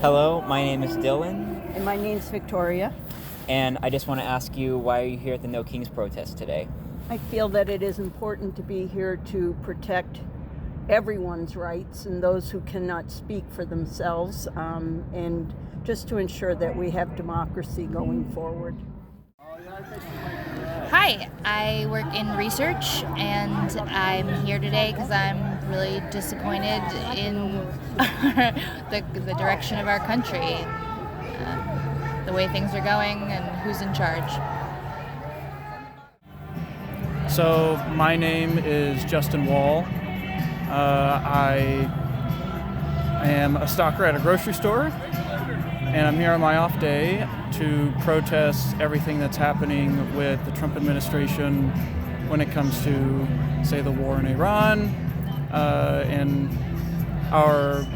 Hello, my name is Dylan, And my name's Victoria. and I just want to ask you, why are you here at the No Kings protest today? I feel that it is important to be here to protect everyone's rights and those who cannot speak for themselves, and just to ensure that we have democracy going forward. Hi, I work in research and I'm here today because I'm really disappointed in the direction of our country, the way things are going and who's in charge. So my name is Justin Wall. I am a stocker at a grocery store, and I'm here on my off day to protest everything that's happening with the Trump administration when it comes to, say, the war in Iran, and our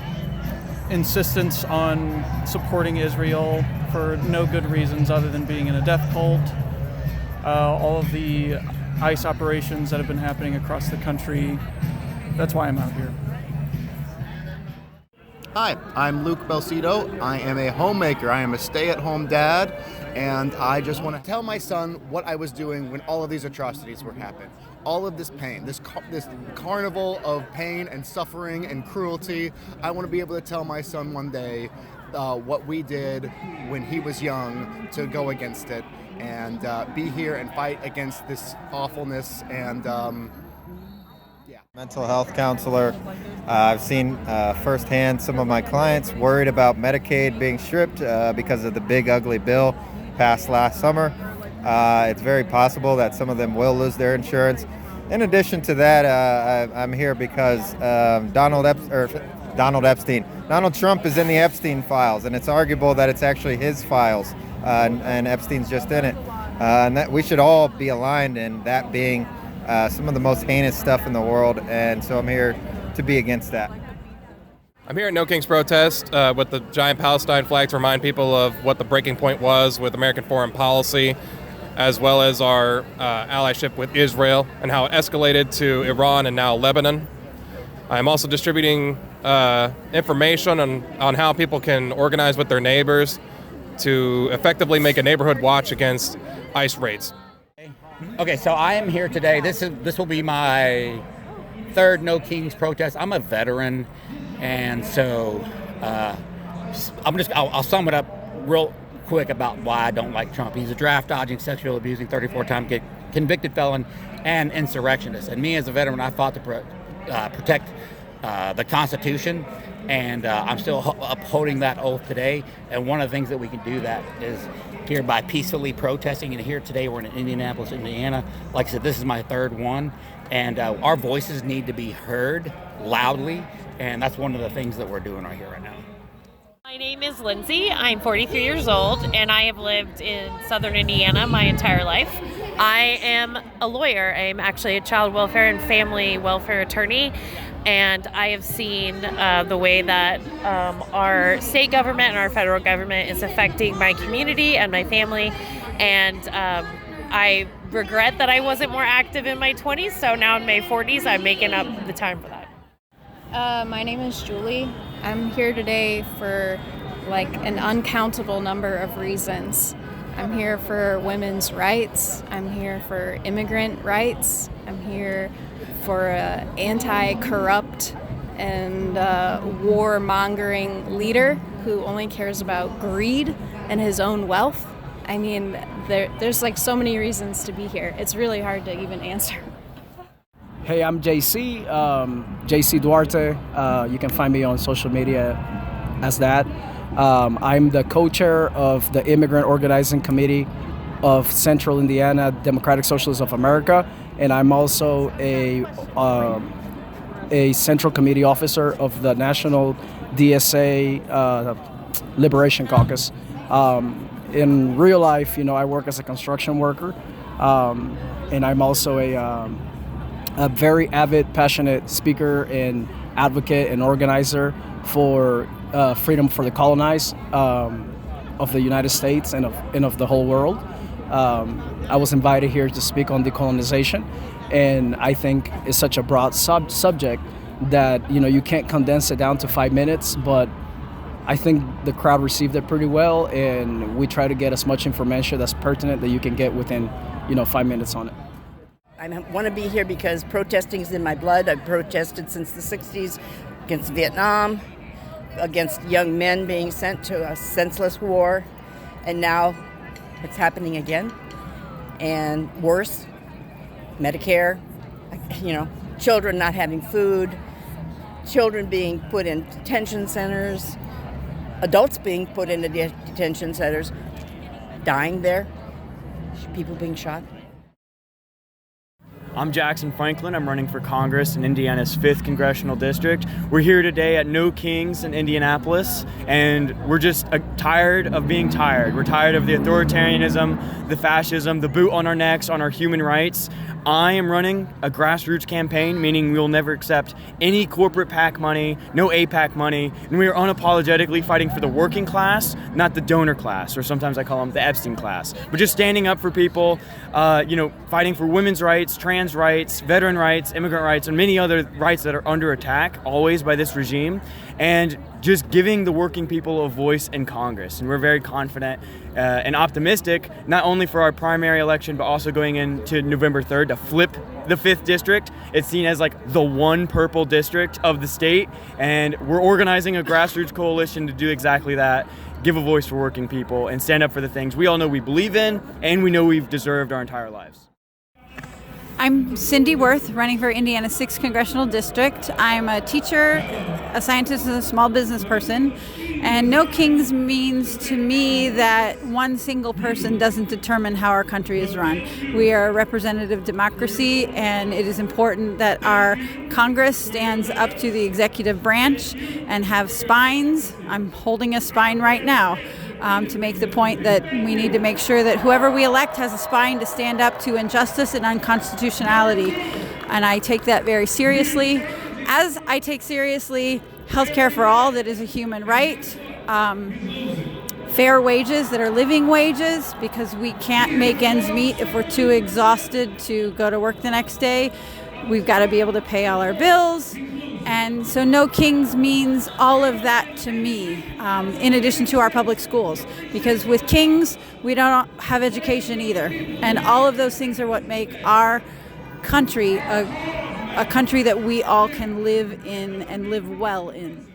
insistence on supporting Israel for no good reasons other than being in a death cult. All of the ICE operations that have been happening across the country. That's why I'm out here. Hi, I'm Luke Belcito. I am a homemaker. I am a stay-at-home dad, and I just want to tell my son what I was doing when all of these atrocities were happening. All of this pain, this carnival of pain and suffering and cruelty. I want to be able to tell my son one day what we did when he was young to go against it and be here and fight against this awfulness and Mental health counselor. I've seen firsthand some of my clients worried about Medicaid being stripped because of the big ugly bill passed last summer. It's very possible that some of them will lose their insurance. In addition to that, I'm here because Donald Trump is in the Epstein files, and it's arguable that it's actually his files, and Epstein's just in it. And that we should all be aligned in that being some of the most heinous stuff in the world, and so I'm here to be against that. I'm here at No Kings protest with the giant Palestine flag to remind people of what the breaking point was with American foreign policy, as well as our allyship with Israel and how it escalated to Iran and now Lebanon. I'm also distributing information on how people can organize with their neighbors to effectively make a neighborhood watch against ICE raids. Okay, so I am here today. This will be my third No Kings protest. I'm a veteran, and so I'll sum it up real quick about why I don't like Trump. He's a draft dodging, sexual abusing, 34-time convicted felon and insurrectionist. And me as a veteran, I fought to protect the Constitution, and I'm still upholding that oath today. And one of the things that we can do that is here by peacefully protesting. And here today we're in Indianapolis, Indiana. Like I said, this is my third one, and our voices need to be heard loudly, and that's one of the things that we're doing right here right now. My name is Lindsay. I'm 43 years old, and I have lived in southern Indiana my entire life. I am a lawyer. I am actually a child welfare and family welfare attorney, and I have seen the way that our state government and our federal government is affecting my community and my family, and I regret that I wasn't more active in my 20s, so now in my 40s I'm making up the time for that. My name is Julie. I'm here today for an uncountable number of reasons. I'm here for women's rights. I'm here for immigrant rights. I'm here for an anti-corrupt and war-mongering leader who only cares about greed and his own wealth. I mean, there's so many reasons to be here. It's really hard to even answer. Hey, I'm JC, JC Duarte. You can find me on social media as that. I'm the co-chair of the Immigrant Organizing Committee of Central Indiana Democratic Socialists of America, and I'm also a Central Committee officer of the National DSA Liberation Caucus. In real life, I work as a construction worker, and I'm also a very avid, passionate speaker and advocate and organizer for freedom for the colonized of the United States and of the whole world. I was invited here to speak on decolonization, and I think it's such a broad subject that you can't condense it down to 5 minutes, but I think the crowd received it pretty well, and we try to get as much information that's pertinent that you can get within 5 minutes on it. I want to be here because protesting is in my blood. I've protested since the 60s against Vietnam, against young men being sent to a senseless war, and now it's happening again. And worse, Medicare, children not having food, children being put in detention centers, adults being put into detention centers, dying there, people being shot. I'm Jackson Franklin. I'm running for Congress in Indiana's 5th Congressional District. We're here today at No Kings in Indianapolis, and we're just tired of being tired. We're tired of the authoritarianism, the fascism, the boot on our necks, on our human rights. I am running a grassroots campaign, meaning we'll never accept any corporate PAC money, no APAC money, and we are unapologetically fighting for the working class, not the donor class, or sometimes I call them the Epstein class. But just standing up for people, fighting for women's rights, trans rights, veteran rights, immigrant rights, and many other rights that are under attack, always by this regime, and just giving the working people a voice in Congress. And we're very confident and optimistic, not only for our primary election, but also going into November 3rd to flip the 5th district. It's seen as like the one purple district of the state, and we're organizing a grassroots coalition to do exactly that, give a voice for working people and stand up for the things we all know we believe in and we know we've deserved our entire lives. I'm Cindy Worth, running for Indiana's 6th Congressional District. I'm a teacher, a scientist, and a small business person. And No Kings means to me that one single person doesn't determine how our country is run. We are a representative democracy, and it is important that our Congress stands up to the executive branch and have spines. I'm holding a spine right now. To make the point that we need to make sure that whoever we elect has a spine to stand up to injustice and unconstitutionality. And I take that very seriously. As I take seriously healthcare for all, that is a human right, fair wages that are living wages, because we can't make ends meet if we're too exhausted to go to work the next day. We've got to be able to pay all our bills. And so No Kings means all of that to me, in addition to our public schools. Because with Kings, we don't have education either. And all of those things are what make our country a country that we all can live in and live well in.